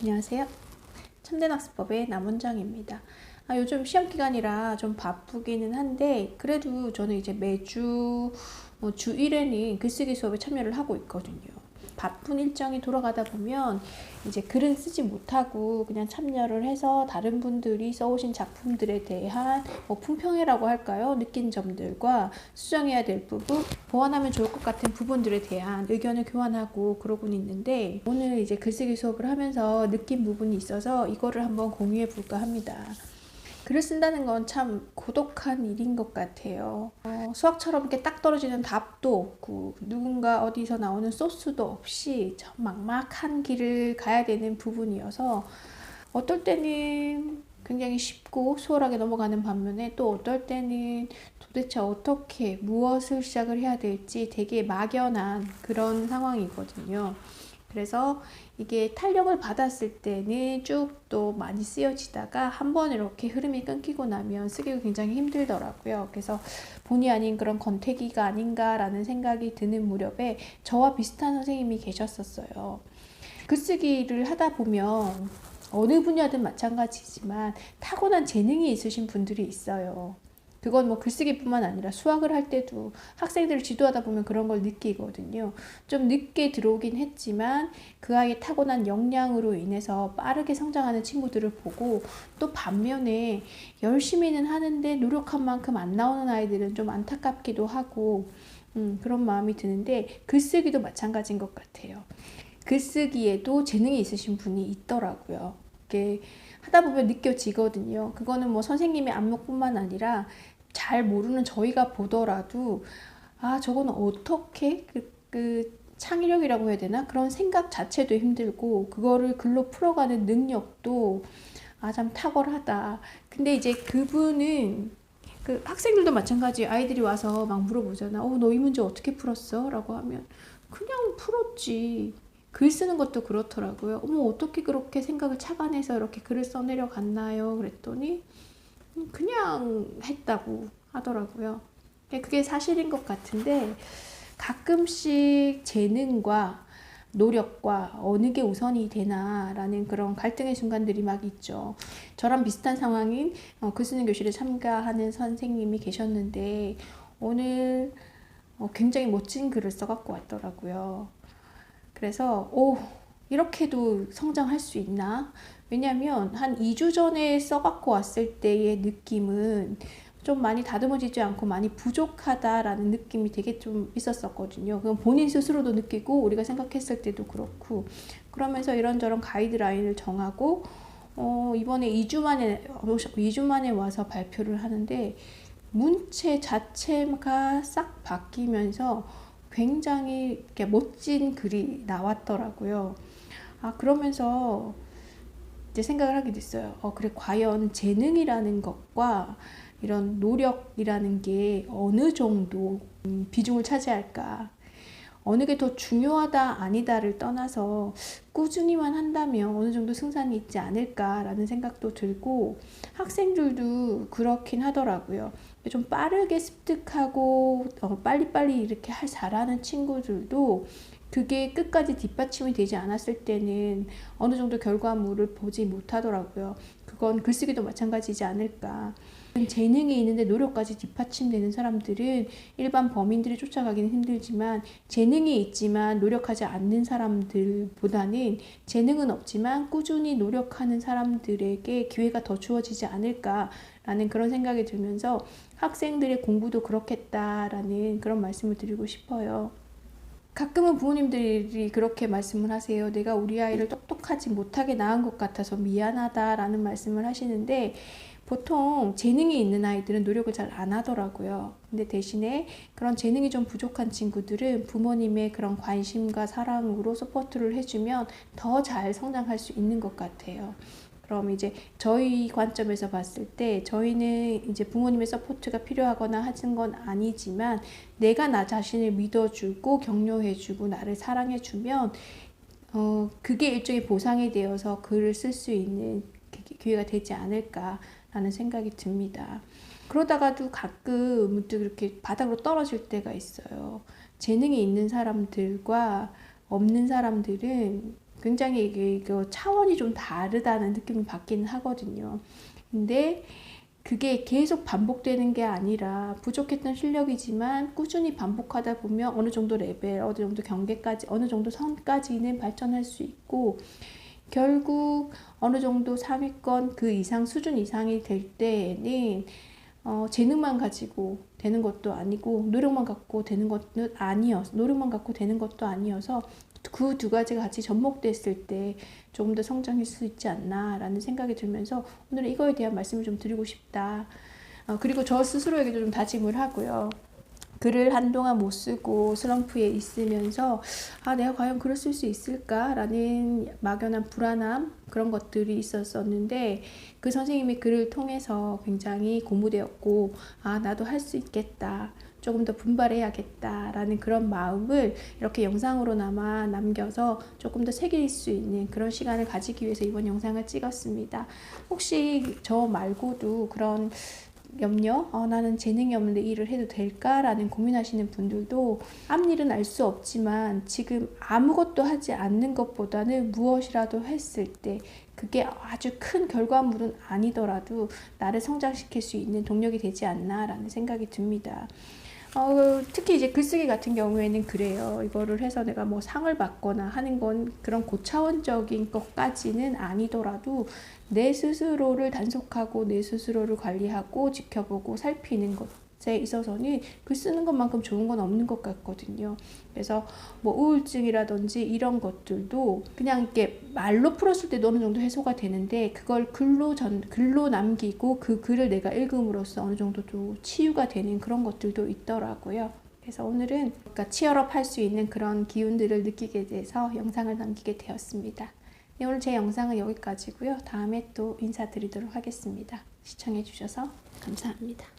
안녕하세요. 참된학습법의 남원장입니다. 요즘 시험 기간이라 좀 바쁘기는 한데 그래도 저는 이제 매주 주 1회는 글쓰기 수업에 참여를 하고 있거든요. 바쁜 일정이 돌아가다 보면 이제 글은 쓰지 못하고 그냥 참여를 해서 다른 분들이 써오신 작품들에 대한 품평회라고 할까요? 느낀 점들과 수정해야 될 부분, 보완하면 좋을 것 같은 부분들에 대한 의견을 교환하고 그러고는 있는데, 오늘 이제 글쓰기 수업을 하면서 느낀 부분이 있어서 이거를 한번 공유해 볼까 합니다. 글을 쓴다는 건 참 고독한 일인 것 같아요. 수학처럼 이렇게 딱 떨어지는 답도 없고 누군가 어디서 나오는 소스도 없이 참 막막한 길을 가야 되는 부분이어서 어떨 때는 굉장히 쉽고 수월하게 넘어가는 반면에 또 어떨 때는 도대체 어떻게 무엇을 시작을 해야 될지 되게 막연한 그런 상황이거든요. 그래서 이게 탄력을 받았을 때는 쭉 또 많이 쓰여지다가 한번 이렇게 흐름이 끊기고 나면 쓰기가 굉장히 힘들더라고요. 그래서 본의 아닌 그런 권태기가 아닌가라는 생각이 드는 무렵에 저와 비슷한 선생님이 계셨었어요. 글쓰기를 하다 보면 어느 분야든 마찬가지지만 타고난 재능이 있으신 분들이 있어요. 그건 뭐 글쓰기뿐만 아니라 수학을 할 때도 학생들을 지도하다 보면 그런 걸 느끼거든요. 좀 늦게 들어오긴 했지만 그 아이의 타고난 역량으로 인해서 빠르게 성장하는 친구들을 보고, 또 반면에 열심히는 하는데 노력한 만큼 안 나오는 아이들은 좀 안타깝기도 하고 그런 마음이 드는데, 글쓰기도 마찬가지인 것 같아요. 글쓰기에도 재능이 있으신 분이 있더라고요. 이게 하다 보면 느껴지거든요. 그거는 뭐 선생님의 안목뿐만 아니라 잘 모르는 저희가 보더라도 저거는 어떻게 그 창의력이라고 해야 되나? 그런 생각 자체도 힘들고 그거를 글로 풀어가는 능력도 참 탁월하다. 근데 이제 그분은 그 학생들도 마찬가지. 아이들이 와서 막 물어보잖아. 너 이 문제 어떻게 풀었어? 라고 하면 그냥 풀었지. 글 쓰는 것도 그렇더라고요. 어떻게 그렇게 생각을 착안해서 이렇게 글을 써내려 갔나요? 그랬더니 그냥 했다고 하더라고요. 그게 사실인 것 같은데, 가끔씩 재능과 노력과 어느 게 우선이 되나라는 그런 갈등의 순간들이 막 있죠. 저랑 비슷한 상황인 글 쓰는 교실에 참가하는 선생님이 계셨는데, 오늘 굉장히 멋진 글을 써갖고 왔더라고요. 그래서 이렇게도 성장할 수 있나? 왜냐면 한 2주 전에 써갖고 왔을 때의 느낌은 좀 많이 다듬어지지 않고 많이 부족하다라는 느낌이 되게 좀 있었었거든요. 그건 본인 스스로도 느끼고 우리가 생각했을 때도 그렇고, 그러면서 이런저런 가이드라인을 정하고 이번에 2주 만에 와서 발표를 하는데, 문체 자체가 싹 바뀌면서 굉장히 이렇게 멋진 글이 나왔더라고요. 그러면서 이제 생각을 하게 됐어요. 그래, 과연 재능이라는 것과 이런 노력이라는 게 어느 정도 비중을 차지할까? 어느 게 더 중요하다 아니다를 떠나서 꾸준히만 한다면 어느 정도 승산이 있지 않을까라는 생각도 들고, 학생들도 그렇긴 하더라고요. 좀 빠르게 습득하고 빨리빨리 이렇게 잘하는 친구들도 그게 끝까지 뒷받침이 되지 않았을 때는 어느 정도 결과물을 보지 못하더라고요. 그건 글쓰기도 마찬가지지 않을까. 재능이 있는데 노력까지 뒷받침되는 사람들은 일반 범인들이 쫓아가기는 힘들지만, 재능이 있지만 노력하지 않는 사람들보다는 재능은 없지만 꾸준히 노력하는 사람들에게 기회가 더 주어지지 않을까라는 그런 생각이 들면서 학생들의 공부도 그렇겠다라는 그런 말씀을 드리고 싶어요. 가끔은 부모님들이 그렇게 말씀을 하세요. 내가 우리 아이를 똑똑하지 못하게 낳은 것 같아서 미안하다라는 말씀을 하시는데, 보통 재능이 있는 아이들은 노력을 잘 안 하더라고요. 근데 대신에 그런 재능이 좀 부족한 친구들은 부모님의 그런 관심과 사랑으로 서포트를 해주면 더 잘 성장할 수 있는 것 같아요. 그럼 이제 저희 관점에서 봤을 때 저희는 이제 부모님의 서포트가 필요하거나 하는 건 아니지만, 내가 나 자신을 믿어주고 격려해주고 나를 사랑해주면 그게 일종의 보상이 되어서 글을 쓸 수 있는 기회가 되지 않을까라는 생각이 듭니다. 그러다가도 가끔 문득 이렇게 바닥으로 떨어질 때가 있어요. 재능이 있는 사람들과 없는 사람들은 굉장히 이게 차원이 좀 다르다는 느낌을 받기는 하거든요. 근데 그게 계속 반복되는 게 아니라 부족했던 실력이지만 꾸준히 반복하다 보면 어느 정도 레벨, 어느 정도 경계까지, 어느 정도 선까지는 발전할 수 있고, 결국 어느 정도 상위권 그 이상 수준 이상이 될 때에는 재능만 가지고 되는 것도 아니고 노력만 갖고 되는 것도 아니어서 그 두 가지가 같이 접목됐을 때 조금 더 성장할 수 있지 않나 라는 생각이 들면서 오늘은 이거에 대한 말씀을 좀 드리고 싶다. 그리고 저 스스로에게도 좀 다짐을 하고요. 글을 한동안 못 쓰고 슬럼프에 있으면서 내가 과연 글을 쓸 수 있을까라는 막연한 불안함, 그런 것들이 있었었는데 그 선생님이 글을 통해서 굉장히 고무되었고 나도 할 수 있겠다, 조금 더 분발해야겠다라는 그런 마음을 이렇게 영상으로나마 남겨서 조금 더 새길 수 있는 그런 시간을 가지기 위해서 이번 영상을 찍었습니다. 혹시 저 말고도 그런 염려, 나는 재능이 없는데 일을 해도 될까라는 고민하시는 분들도 앞일은 알 수 없지만 지금 아무것도 하지 않는 것보다는 무엇이라도 했을 때 그게 아주 큰 결과물은 아니더라도 나를 성장시킬 수 있는 동력이 되지 않나라는 생각이 듭니다. 특히 이제 글쓰기 같은 경우에는 그래요. 이거를 해서 내가 뭐 상을 받거나 하는 건 그런 고차원적인 것까지는 아니더라도 내 스스로를 단속하고 내 스스로를 관리하고 지켜보고 살피는 것에 있어서는 글 쓰는 것만큼 좋은 건 없는 것 같거든요. 그래서 뭐 우울증이라든지 이런 것들도 그냥 이렇게 말로 풀었을 때도 어느 정도 해소가 되는데 그걸 글로 남기고 그 글을 내가 읽음으로써 어느 정도 또 치유가 되는 그런 것들도 있더라고요. 그래서 오늘은 치열업 할 수 있는 그런 기운들을 느끼게 돼서 영상을 남기게 되었습니다. 네, 오늘 제 영상은 여기까지고요. 다음에 또 인사드리도록 하겠습니다. 시청해 주셔서 감사합니다.